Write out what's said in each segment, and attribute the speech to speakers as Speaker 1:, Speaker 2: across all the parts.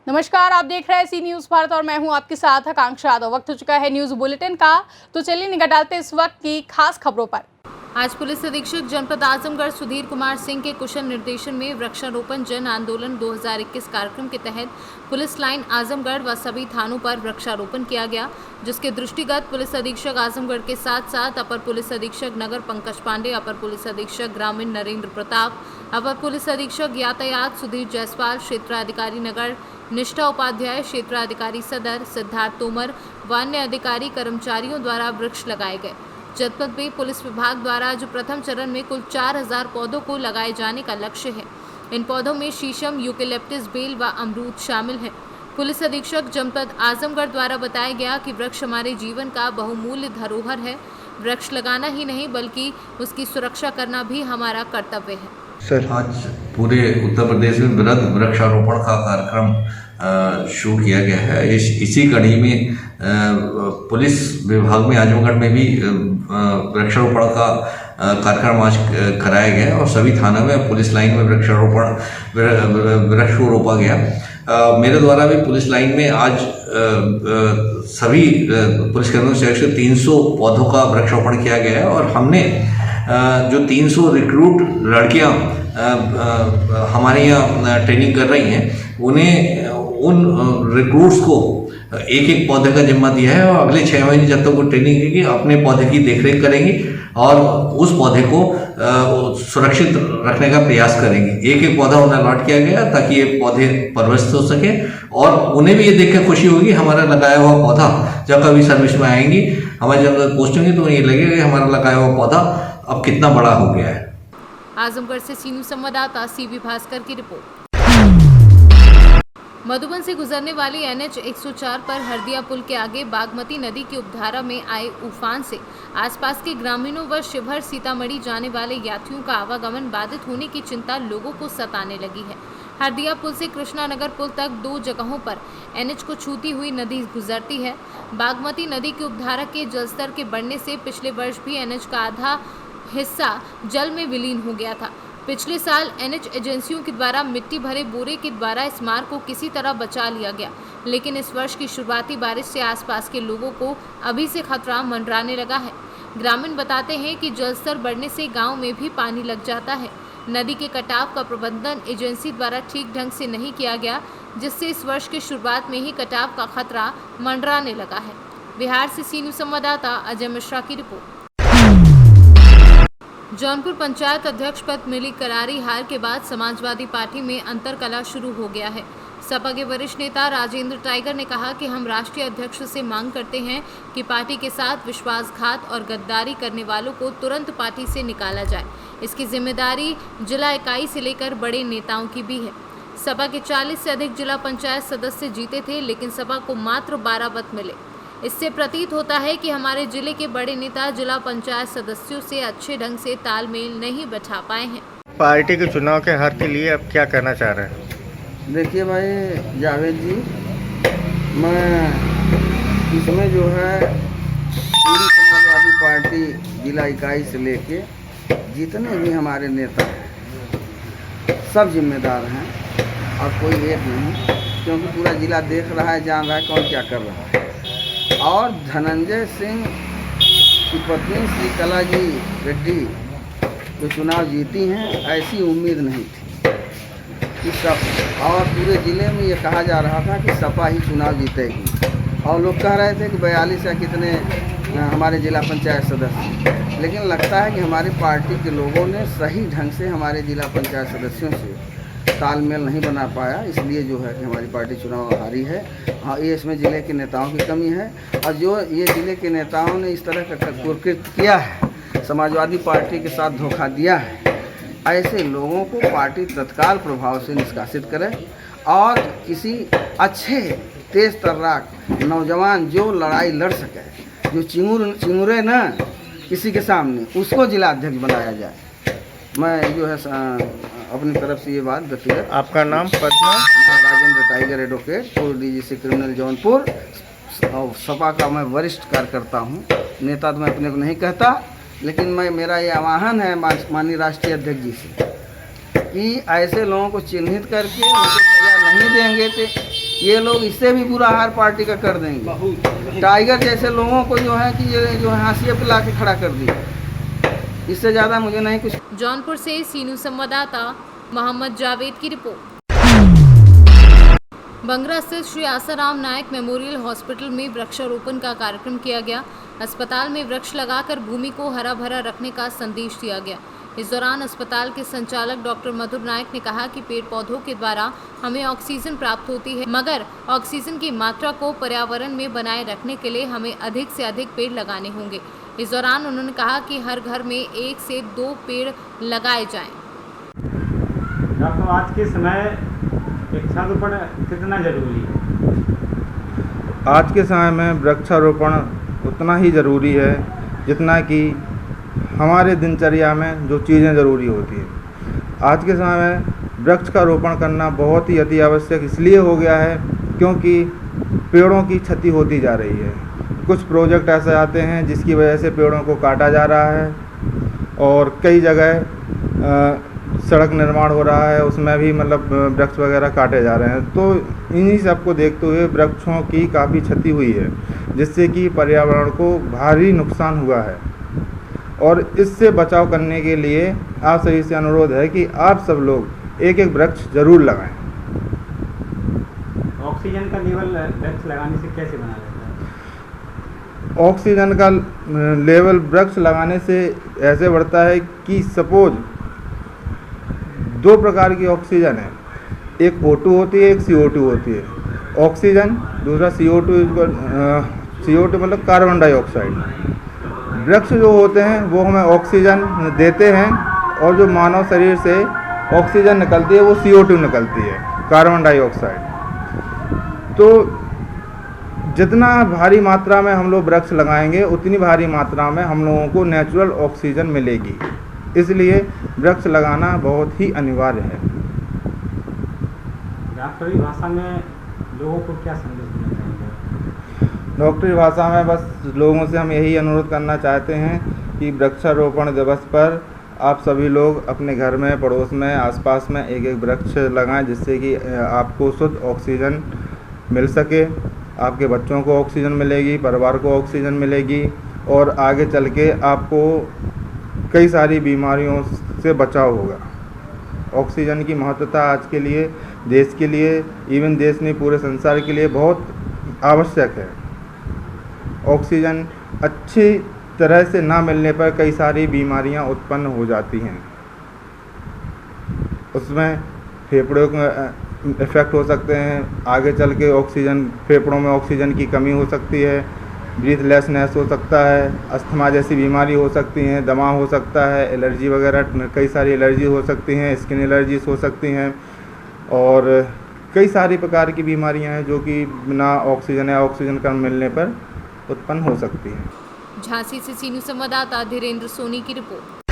Speaker 1: नमस्कार, आप देख रहे हैं सी न्यूज़ भारत और मैं हूं आपके साथ आकांक्षा यादव। वक्त हो चुका है न्यूज़ बुलेटिन का, तो चलिए निगाह डालते हैं इस वक्त की खास खबरों पर। आज पुलिस अधीक्षक जनपद आजमगढ़ सुधीर कुमार सिंह के कुशल निर्देशन में वृक्षारोपण जन आंदोलन 2021 कार्यक्रम के तहत पुलिस लाइन आजमगढ़ व सभी थानों पर वृक्षारोपण किया गया, जिसके दृष्टिगत पुलिस अधीक्षक आजमगढ़ के साथ साथ अपर पुलिस अधीक्षक नगर पंकज पांडे, अपर पुलिस अधीक्षक ग्रामीण नरेंद्र प्रताप, अपर पुलिस अधीक्षक यातायात सुधीर जायसवाल, क्षेत्राधिकारी नगर निष्ठा उपाध्याय, क्षेत्राधिकारी सदर सिद्धार्थ तोमर व अन्य अधिकारी कर्मचारियों द्वारा वृक्ष लगाए गए। जनपद में पुलिस विभाग द्वारा जो प्रथम चरण में कुल 4000 पौधों को लगाए जाने का लक्ष्य है। इन पौधों में शीशम, यूकेलिप्टस, बेल व अमरूद शामिल हैं। पुलिस अधीक्षक जनपद आजमगढ़ द्वारा बताया गया कि वृक्ष हमारे जीवन का बहुमूल्य धरोहर है। वृक्ष लगाना ही नहीं बल्कि उसकी सुरक्षा करना भी हमारा कर्तव्य है।
Speaker 2: सर, आज पूरे उत्तर प्रदेश में वृहद वृक्षारोपण का कार्यक्रम शुरू किया गया है। इसी कड़ी में पुलिस विभाग में आजमगढ़ में भी वृक्षारोपण का कार्यक्रम आज कराया गया और सभी थानों में पुलिस लाइन में वृक्ष को रोपा गया। मेरे द्वारा भी पुलिस लाइन में आज सभी पुलिसकर्मियों से 300 पौधों का वृक्षारोपण किया गया है और हमने जो 300 रिक्रूट लड़कियां हमारे यहाँ ट्रेनिंग कर रही हैं, उन्हें उन रिक्रूट्स को एक एक पौधे का जिम्मा दिया है और अगले 6 महीने जब तक वो ट्रेनिंग देगी अपने पौधे की देखरेख करेंगी और उस पौधे को सुरक्षित रखने का प्रयास करेंगी। एक एक पौधा उन्हें अलॉट किया गया ताकि ये पौधे परवरिश हो सके और उन्हें भी ये देख कर खुशी होगी हमारा लगाया हुआ पौधा जब कभी सर्विस में आएंगी, हमारी जब पोस्ट होंगी तो ये लगेगा हमारा लगाया हुआ पौधा अब कितना बड़ा हो गया है।
Speaker 1: आजमगढ़ से सीनू संवाददाता सीवी भास्कर की रिपोर्ट। मधुबन से गुजरने वाली NH 104 पर हरदिया पुल के आगे बागमती नदी की उपधारा में आए उफान से आसपास के ग्रामीणों व शिवहर सीतामढ़ी जाने वाले यात्रियों का आवागमन बाधित होने की चिंता लोगों को सताने लगी है। हरदिया पुल से कृष्णानगर पुल तक 2 जगहों पर NH को छूती हुई नदी गुजरती है। बागमती नदी की उपधारा के जलस्तर के बढ़ने से पिछले वर्ष भी NH का आधा हिस्सा जल में विलीन हो गया था। पिछले साल NH एजेंसियों के द्वारा मिट्टी भरे बोरे के द्वारा इस मार्ग को किसी तरह बचा लिया गया, लेकिन इस वर्ष की शुरुआती बारिश से आसपास के लोगों को अभी से खतरा मंडराने लगा है। ग्रामीण बताते हैं कि जलस्तर बढ़ने से गांव में भी पानी लग जाता है। नदी के कटाव का प्रबंधन एजेंसी द्वारा ठीक ढंग से नहीं किया गया, जिससे इस वर्ष की शुरुआत में ही कटाव का खतरा मंडराने लगा है। बिहार से सीनू संवाददाता अजय मिश्रा की रिपोर्ट। जौनपुर पंचायत अध्यक्ष पद मिली करारी हार के बाद समाजवादी पार्टी में अंतरकलह शुरू हो गया है। सपा के वरिष्ठ नेता राजेंद्र टाइगर ने कहा कि हम राष्ट्रीय अध्यक्ष से मांग करते हैं कि पार्टी के साथ विश्वासघात और गद्दारी करने वालों को तुरंत पार्टी से निकाला जाए। इसकी जिम्मेदारी जिला इकाई से लेकर बड़े नेताओं की भी है। सपा के 40 से अधिक जिला पंचायत सदस्य जीते थे, लेकिन सपा को मात्र 12 पद मिले। इससे प्रतीत होता है कि हमारे जिले के बड़े नेता जिला पंचायत सदस्यों से अच्छे ढंग से तालमेल नहीं बैठा पाए हैं।
Speaker 3: पार्टी के चुनाव के हार के लिए अब क्या करना चाह रहे हैं?
Speaker 4: देखिए भाई जावेद जी, मैं इसमें जो है पूरी समाजवादी पार्टी जिला इकाई से लेके जितने भी हमारे नेता हैं सब जिम्मेदार हैं और कोई एक नहीं, क्योंकि पूरा जिला देख रहा है, जान रहा है कौन क्या कर रहा है। और धनंजय सिंह की पत्नी श्री कला जी रेड्डी जो चुनाव जीती हैं, ऐसी उम्मीद नहीं थी कि और पूरे ज़िले में ये कहा जा रहा था कि सपा ही चुनाव जीतेगी और लोग कह रहे थे कि 42 या कितने हमारे जिला पंचायत सदस्य, लेकिन लगता है कि हमारी पार्टी के लोगों ने सही ढंग से हमारे जिला पंचायत सदस्यों से तालमेल नहीं बना पाया, इसलिए जो है कि हमारी पार्टी चुनाव हारी है। हाँ, ये इसमें ज़िले के नेताओं की कमी है और जो ये ज़िले के नेताओं ने इस तरह का कुकृत्य किया है, समाजवादी पार्टी के साथ धोखा दिया है, ऐसे लोगों को पार्टी तत्काल प्रभाव से निष्कासित करे और किसी अच्छे तेज तर्राक नौजवान जो लड़ाई लड़ सके, जो चिंगुरे न किसी के सामने, उसको जिला अध्यक्ष बनाया जाए। मैं जो है अपनी तरफ से ये बात व्यक्तिगत।
Speaker 3: आपका नाम? पटना
Speaker 4: राजेंद्र टाइगर एडवोकेट, पूर्व DGC क्रिमिनल जौनपुर और सपा का मैं वरिष्ठ कार्यकर्ता हूँ। नेता तो मैं अपने को नहीं कहता, लेकिन मेरा ये आह्वान है माननीय राष्ट्रीय अध्यक्ष जी से कि ऐसे लोगों को चिन्हित करके उनको सजा नहीं देंगे ये लोग इससे भी बुरा हाल पार्टी का कर देंगे। टाइगर जैसे लोगों को जो है कि ये जो हाशिए पे ला के खड़ा कर दिया, इससे ज़्यादा मुझे नहीं कुछ।
Speaker 1: जौनपुर से सीनू संवाददाता मोहम्मद जावेद की रिपोर्ट। बंगरा स्थित श्री आसाराम नायक मेमोरियल हॉस्पिटल में वृक्षारोपण का कार्यक्रम किया गया। अस्पताल में वृक्ष लगाकर भूमि को हरा भरा रखने का संदेश दिया गया। इस दौरान अस्पताल के संचालक डॉक्टर मधुर नायक ने कहा कि पेड़ पौधों के द्वारा हमें ऑक्सीजन प्राप्त होती है, मगर ऑक्सीजन की मात्रा को पर्यावरण में बनाए रखने के लिए हमें अधिक से अधिक पेड़ लगाने होंगे। इस दौरान उन्होंने कहा कि हर घर में 1 से 2 पेड़ लगाए जाएं।
Speaker 5: डॉक्टर, आज के समय वृक्षारोपण कितना जरूरी है?
Speaker 6: आज के समय में वृक्षारोपण उतना ही ज़रूरी है जितना कि हमारे दिनचर्या में जो चीज़ें ज़रूरी होती हैं। आज के समय में वृक्ष का रोपण करना बहुत ही अति आवश्यक इसलिए हो गया है क्योंकि पेड़ों की क्षति होती जा रही है। कुछ प्रोजेक्ट ऐसे आते हैं जिसकी वजह से पेड़ों को काटा जा रहा है और कई जगह सड़क निर्माण हो रहा है, उसमें भी मतलब वृक्ष वगैरह काटे जा रहे हैं। तो इन्हीं सब को देखते हुए वृक्षों की काफ़ी क्षति हुई है, जिससे कि पर्यावरण को भारी नुकसान हुआ है। और इससे बचाव करने के लिए आप सभी से अनुरोध है कि आप सब लोग एक एक वृक्ष ज़रूर लगाएं।
Speaker 5: ऑक्सीजन का लेवल वृक्ष लगाने से कैसे बना रहता है?
Speaker 6: ऑक्सीजन का लेवल वृक्ष लगाने से ऐसे बढ़ता है कि सपोज 2 प्रकार की ऑक्सीजन है, एक O2 होती है, एक CO2 होती है। ऑक्सीजन, दूसरा CO2 CO2 मतलब कार्बन डाइऑक्साइड। वृक्ष जो होते हैं वो हमें ऑक्सीजन देते हैं और जो मानव शरीर से ऑक्सीजन निकलती है वो CO2 निकलती है, कार्बन डाइऑक्साइड। तो जितना भारी मात्रा में हम लोग वृक्ष लगाएंगे उतनी भारी मात्रा में हम लोगों को नेचुरल ऑक्सीजन मिलेगी। इसलिए वृक्ष लगाना बहुत ही अनिवार्य है।
Speaker 5: डॉक्टरी भाषा में लोगों को क्या संदेश देना चाहेंगे?
Speaker 6: डॉक्टरी भाषा में बस लोगों से हम यही अनुरोध करना चाहते हैं कि वृक्षारोपण दिवस पर आप सभी लोग अपने घर में, पड़ोस में, आसपास में एक एक वृक्ष लगाएं, जिससे कि आपको शुद्ध ऑक्सीजन मिल सके, आपके बच्चों को ऑक्सीजन मिलेगी, परिवार को ऑक्सीजन मिलेगी और आगे चल के आपको कई सारी बीमारियों से बचाव होगा। ऑक्सीजन की महत्वता आज के लिए, देश के लिए, इवन देश नहीं पूरे संसार के लिए बहुत आवश्यक है। ऑक्सीजन अच्छी तरह से ना मिलने पर कई सारी बीमारियां उत्पन्न हो जाती हैं। उसमें फेफड़ों को इफ़ेक्ट हो सकते हैं, आगे चल के ऑक्सीजन, फेफड़ों में ऑक्सीजन की कमी हो सकती है, ब्रीथलेसनेस हो सकता है, अस्थमा जैसी बीमारी हो सकती हैं, दमा हो सकता है, एलर्जी वगैरह कई सारी एलर्जी हो सकती हैं, स्किन एलर्जीज हो सकती हैं और कई सारी प्रकार की बीमारियां हैं जो कि बिना ऑक्सीजन या ऑक्सीजन कम मिलने पर उत्पन्न हो सकती हैं।
Speaker 1: झांसी से सीनू संवाददाता धीरेन्द्र सोनी की रिपोर्ट।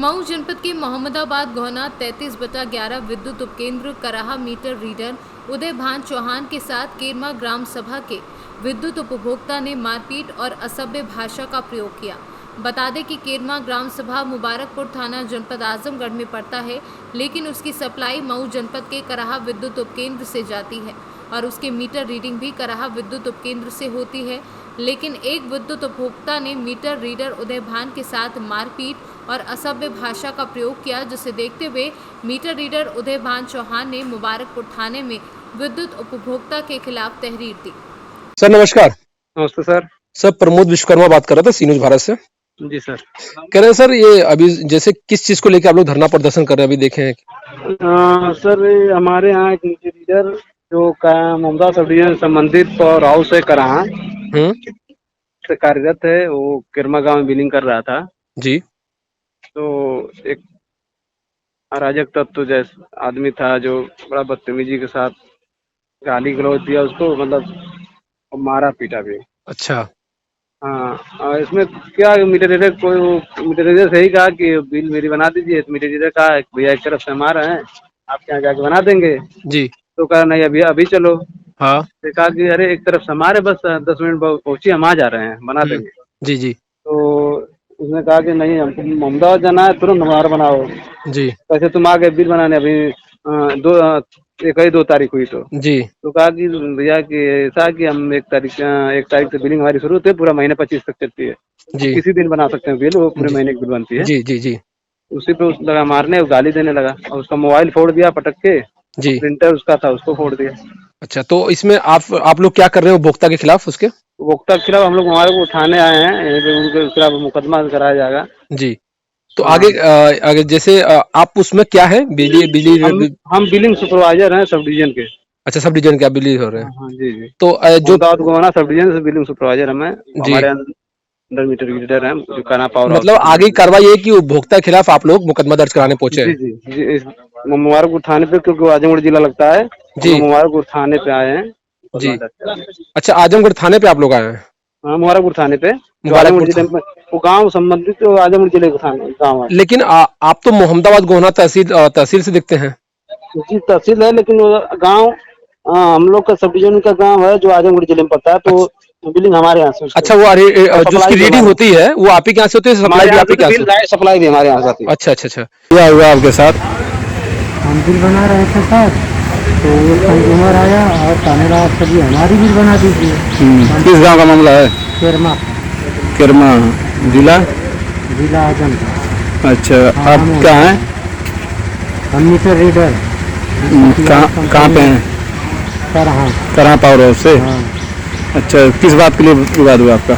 Speaker 1: मऊ जनपद के मोहम्मदाबाद गोहना 33/11 विद्युत उपकेंद्र कराहा मीटर रीडर उदय भान चौहान के साथ केरमा ग्राम सभा के विद्युत उपभोक्ता ने मारपीट और असभ्य भाषा का प्रयोग किया। बता दें कि केरमा ग्राम सभा मुबारकपुर थाना जनपद आजमगढ़ में पड़ता है, लेकिन उसकी सप्लाई मऊ जनपद के कराहा विद्युत उपकेंद्र से जाती है और उसके मीटर रीडिंग भी कराहा विद्युत उपकेंद्र से होती है। लेकिन एक विद्युत उपभोक्ता ने मीटर रीडर उदय भान के साथ मारपीट और असभ्य भाषा का प्रयोग किया, जिसे देखते हुए मीटर रीडर उदय भान चौहान ने मुबारकपुर थाने में विद्युत उपभोक्ता के खिलाफ तहरीर दी।
Speaker 7: सर नमस्कार।
Speaker 3: नमस्ते सर।
Speaker 7: सर प्रमोद विश्वकर्मा बात कर रहा था सीनूज भारत से।
Speaker 3: जी सर।
Speaker 7: कह रहे हैं सर ये अभी जैसे किस चीज को लेकर आप लोग धरना प्रदर्शन कर रहे हैं, अभी देखे हैं?
Speaker 8: सर हमारे यहाँ एक मीटर रीडर जो ममता सब डिवीजन संबंधित पावर हाउस है कराहा से कार्यरत है, वो किरमा गांव में बिलिंग कर रहा था
Speaker 7: जी।
Speaker 8: तो एक अराजक तत्व जैसा आदमी था जो बड़ा बदतमीजी के साथ गाली गलौज दिया उसको, मतलब मारा पीटा भी।
Speaker 7: अच्छा।
Speaker 8: हाँ, इसमें क्या मीटर रीडर से ही कहा कि बिल मेरी बना दीजिए, तो मीटर रीडर कहा भैया एक तरफ से हमारा है, आपके यहाँ जाके बना देंगे
Speaker 7: जी।
Speaker 8: तो कहा नहीं अभी चलो।
Speaker 7: हाँ।
Speaker 8: तो कहा कि अरे एक तरफ से हमारे, बस 10 मिनट पहुंचिए, हम आ जा रहे हैं, बना देंगे।
Speaker 7: जी जी।
Speaker 8: तो उसने कहा कि नहीं हमको अहमदाबाद जाना है, तुरंत हमारा बनाओ।
Speaker 7: जी।
Speaker 8: कैसे तुम आ गए बिल बनाने, अभी एक ही 2 तारीख हुई
Speaker 7: जी
Speaker 8: तो कहा कि भैया कि ऐसा कि हम 1 तारीख से बिलिंग हमारी शुरू होती है, पूरा महीने 25 तक चलती है।
Speaker 7: जी
Speaker 8: किसी दिन बना सकते हैं बिल, वो पूरे
Speaker 7: जी
Speaker 8: महीने की बिल बनती है।
Speaker 7: जी जी जी
Speaker 8: उसी पे उस लगा मारने, वो गाली देने लगा और उसका मोबाइल फोड़ दिया पटक के,
Speaker 7: जी।
Speaker 8: प्रिंटर उसका था उसको फोड़ दिया।
Speaker 7: अच्छा, तो इसमें आप लोग क्या कर रहे हो उपभोक्ता के खिलाफ उसके?
Speaker 8: उपभोक्ता के खिलाफ हम लोग हमारे को थाने आए हैं, यहीं पे उनके खिलाफ मुकदमा कराया जाएगा।
Speaker 7: जी। तो
Speaker 8: हाँ,
Speaker 7: आगे जैसे आप उसमें क्या है? बिजली बिजली
Speaker 8: हम बिलिंग सुपरवाइजर हैं सब डिवीजन के।
Speaker 7: अच्छा, सब डिवीजन के आप बिजली हो रहे
Speaker 8: हाँ
Speaker 7: हैं।
Speaker 8: हाँ, जी जी।
Speaker 7: तो जो
Speaker 8: अहमदाबाद गोवाना सब डिवीजन से बिलिंग सुपरवाइजर हमें,
Speaker 7: जी
Speaker 8: हमारे अंडर मीटर रीडर हैं जो काना पावर हाउस
Speaker 7: मतलब
Speaker 8: के
Speaker 7: आगे की
Speaker 8: लीडर
Speaker 7: कार्रवाई है कि उपभोक्ता के खिलाफ आप लोग मुकदमा दर्ज कराने
Speaker 8: हैं।
Speaker 7: पहुंचे
Speaker 8: जी
Speaker 7: हैं।
Speaker 8: जी जी, इस मुबारकपुर थाने पे, क्योंकि वो आजमगढ़ जिला लगता है, हम
Speaker 7: जी
Speaker 8: लोग मुबारकपुर थाने पे आए हैं
Speaker 7: जी।
Speaker 8: मुकदमा दर्ज कराने।
Speaker 7: अच्छा, आजमगढ़ थाने पे आप लोग आए हैं?
Speaker 8: हाँ, मुबारकपुर थाने पे, जो आजमगढ़
Speaker 7: मुबारकपुर
Speaker 8: जिले
Speaker 7: था।
Speaker 8: में वो गाँव संबंधित, तो आजमगढ़ जिले का थाना गाँव है।
Speaker 7: लेकिन आप तो मोहम्मदाबाद गोहना तहसील से दिखते हैं।
Speaker 8: जी तहसील है, लेकिन वो गाँव हम लोग का सब डिवीजन का गाँव है जो आजमगढ़ जिले में पड़ता है, तो
Speaker 7: अच्छा
Speaker 8: बिलिंग हमारे यहाँ से उसको,
Speaker 7: अच्छा, वो
Speaker 8: और
Speaker 7: जो उसकी
Speaker 8: सप्लाई भी
Speaker 7: रीडिंग
Speaker 8: हमारे
Speaker 7: होती है वो आप ही के यहाँ से होती है, सप्लाई
Speaker 8: हमारे
Speaker 7: भी
Speaker 8: यहाँ
Speaker 7: आप
Speaker 8: से,
Speaker 7: ही के
Speaker 8: तो
Speaker 7: यहाँ
Speaker 8: बिल
Speaker 7: से?
Speaker 8: सप्लाई भी हमारे यहाँ से आती है।
Speaker 7: अच्छा अच्छा अच्छा।
Speaker 6: क्या हुआ आपके साथ?
Speaker 3: हम बिल बना रहे थे सर, तो वो कंज्यूमर आया और कहने लगा सभी हमारी बिल बना दीजिए।
Speaker 6: किस गांव का मामला है?
Speaker 3: केरमा
Speaker 6: किरमा जिला?
Speaker 3: जिला आजमगढ़।
Speaker 6: अच्छा,
Speaker 3: हाँ,
Speaker 6: आप
Speaker 3: हम
Speaker 6: क्या हैं?
Speaker 3: हम मीटर रीडर
Speaker 6: कहाँ पे हैं?
Speaker 3: सर। हाँ
Speaker 6: कहाँ पावर हाउस से?
Speaker 3: हाँ,
Speaker 6: अच्छा, किस बात के लिए विवाद हुआ आपका?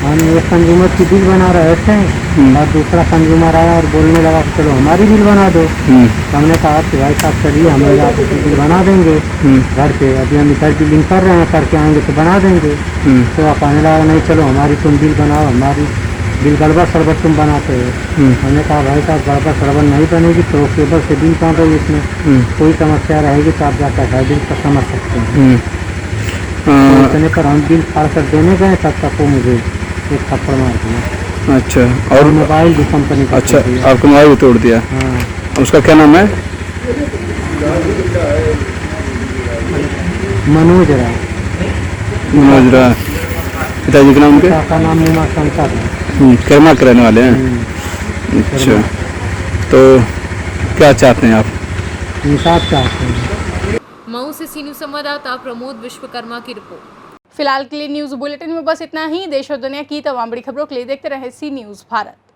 Speaker 3: हम एक कंज्यूमर की बिल बना रहे थे और दूसरा कंज्यूमर आया और बोलने लगा कि चलो हमारी बिल बना दो। तो हमने कहा कि भाई साहब चलिए हम लोग आपकी बिल बना देंगे घर पे, अभी हम मीटर बिलिंग कर रहे हैं, करके आएंगे तो बना देंगे। तो आप कहने लगा नहीं चलो हमारी तुम बिल बनाओ, हमारी बिल गड़बड़ सड़बड़ तुम बनाते हो। हमने कहा भाई साहब गड़बड़ सड़बड़ नहीं बनेगी, तो केबल से बिल बन रही है, इसमें कोई समस्या रहेगी तो आप जाकर है बिल पर समझ सकते हैं। तो इतने पर हम बिल फाड़ कर देने गए तब तक वो मुझे एक थप्पड़ मार दिया।
Speaker 6: अच्छा,
Speaker 3: और
Speaker 6: और
Speaker 3: मोबाइल भी कंपनी का
Speaker 6: अच्छा,
Speaker 3: तोड़ दिया।
Speaker 6: आपका मोबाइल भी तोड़ दिया?
Speaker 3: हाँ,
Speaker 6: उसका क्या नाम है?
Speaker 3: मनोज राय।
Speaker 6: मनोज राय। पिताजी के नाम के?
Speaker 3: पिता का नाम नीमा शंकर है।
Speaker 6: किरमा के रहने वाले हैं? अच्छा, तो क्या चाहते हैं आप?
Speaker 3: इंसाफ चाहते हैं।
Speaker 1: मऊ से सी न्यूज़ संवाददाता प्रमोद विश्वकर्मा की रिपोर्ट। फिलहाल के लिए न्यूज़ बुलेटिन में बस इतना ही। देश और दुनिया की तमाम बड़ी खबरों के लिए देखते रहे सी न्यूज़ भारत।